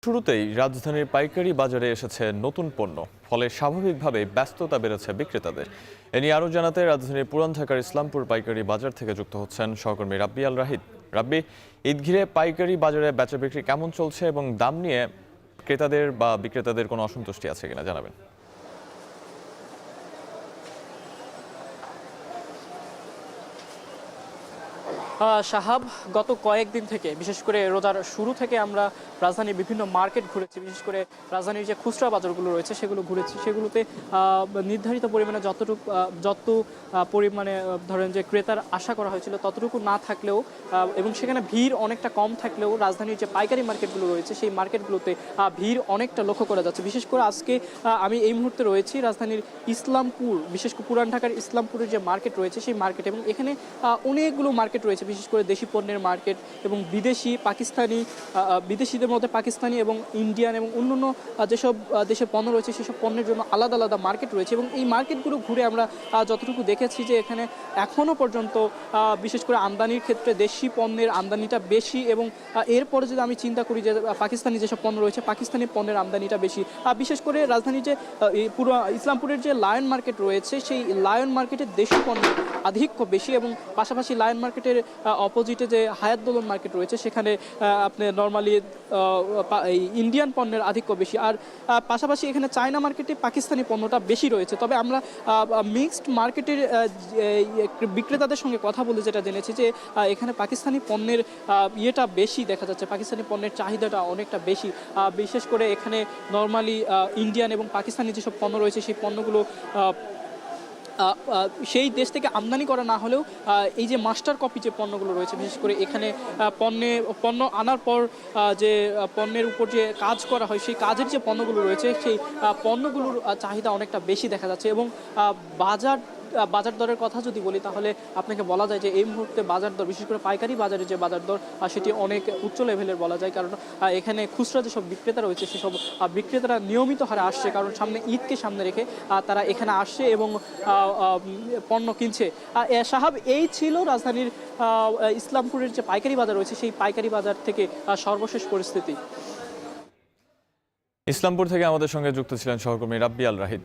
শুরুতেই রাজধানীর পাইকারি বাজারে এসেছে নতুন পণ্য, ফলে স্বাভাবিকভাবেই ব্যস্ততা বেড়েছে বিক্রেতাদের। এ নিয়ে আরও জানাতে রাজধানীর পুরান ঢাকার ইসলামপুর পাইকারি বাজার থেকে যুক্ত হচ্ছেন সহকর্মী রাব্বি আল রাহিদ। রাব্বি, ঈদ ঘিরে পাইকারি বাজারে বেচা বিক্রি কেমন চলছে এবং দাম নিয়ে ক্রেতাদের বা বিক্রেতাদের কোনো অসন্তুষ্টি আছে কিনা জানাবেন। শাহাব, গত কয়েকদিন থেকে বিশেষ করে রোজার শুরু থেকে আমরা রাজধানীর বিভিন্ন মার্কেট ঘুরেছি। বিশেষ করে রাজধানীর যে খুচরা বাজারগুলো রয়েছে সেগুলো ঘুরেছি। সেগুলোতে নির্ধারিত পরিমাণে যত পরিমাণে ধরেন যে ক্রেতার আশা করা হয়েছিল ততটুকু না থাকলেও এবং সেখানে ভিড় অনেকটা কম থাকলেও রাজধানীর যে পাইকারি মার্কেটগুলো রয়েছে সেই মার্কেটগুলোতে ভিড় অনেকটা লক্ষ্য করা যাচ্ছে। বিশেষ করে আজকে আমি এই মুহূর্তে রয়েছি রাজধানীর ইসলামপুর, বিশেষ করে পুরান ঢাকার ইসলামপুরের যে মার্কেট রয়েছে সেই মার্কেট, এবং এখানে অনেকগুলো মার্কেট রয়েছে, বিশেষ করে দেশি পণ্যের মার্কেট এবং বিদেশিদের মধ্যে পাকিস্তানি এবং ইন্ডিয়ান এবং অন্যান্য যেসব দেশের পণ্য রয়েছে সেসব পণ্যের জন্য আলাদা আলাদা মার্কেট রয়েছে। এবং এই মার্কেটগুলো ঘুরে আমরা যতটুকু দেখেছি যে এখানে এখনও পর্যন্ত বিশেষ করে আমদানির ক্ষেত্রে দেশি পণ্যের আমদানিটা বেশি, এবং এরপরে যদি আমি চিন্তা করি যে পাকিস্তানি যেসব পণ্য রয়েছে পাকিস্তানি পণ্যের আমদানিটা বেশি। বিশেষ করে রাজধানীর যে পুরো ইসলামপুরের যে লায়ন মার্কেট রয়েছে সেই লায়ন মার্কেটের দেশি পণ্যের আধিক্য বেশি, এবং পাশাপাশি লায়ন মার্কেটের অপোজিটে যে হায়াত দোলন মার্কেট রয়েছে সেখানে আপনি নর্মালি এই ইন্ডিয়ান পণ্যের আধিক্য বেশি। আর পাশাপাশি এখানে চায়না মার্কেটে পাকিস্তানি পণ্যটা বেশি রয়েছে। তবে আমরা মিক্সড মার্কেটের বিক্রেতাদের সঙ্গে কথা বলে যেটা জেনেছি যে এখানে পাকিস্তানি পণ্যের ইয়েটা বেশি দেখা যাচ্ছে, পাকিস্তানি পণ্যের চাহিদাটা অনেকটা বেশি। বিশেষ করে এখানে নর্মালি ইন্ডিয়ান এবং পাকিস্তানি যেসব পণ্য রয়েছে সেই পণ্যগুলো সেই দেশ থেকে আমদানি করা না হলেও এই যে মাস্টার কপি যে পণ্যগুলো রয়েছে, বিশেষ করে এখানে পণ্য আনার পর যে পণ্যের উপর যে কাজ করা হয় সেই কাজের যে পণ্যগুলো রয়েছে সেই পণ্যগুলোর চাহিদা অনেকটা বেশি দেখা যাচ্ছে। এবং বাজার দরের কথা যদি বলি তাহলে আপনাকে বলা যায় যে এই মুহূর্তে বাজার দর, বিশেষ করে পাইকারি বাজারে যে বাজার দর সেটি অনেক উচ্চ লেভেলের বলা যায়। কারণ এখানে খুচরা যেসব বিক্রেতা রয়েছে সেসব বিক্রেতারা নিয়মিত হারে আসছে, কারণ সামনে ঈদকে সামনে রেখে তারা এখানে আসছে এবং পণ্য কিনছে। সাহাব, এই ছিল রাজধানীর ইসলামপুরের যে পাইকারি বাজার রয়েছে সেই পাইকারি বাজার থেকে সর্বশেষ পরিস্থিতি। ইসলামপুর থেকে আমাদের সঙ্গে যুক্ত ছিলেন সহকর্মী রাব্বি আল রাহিদ।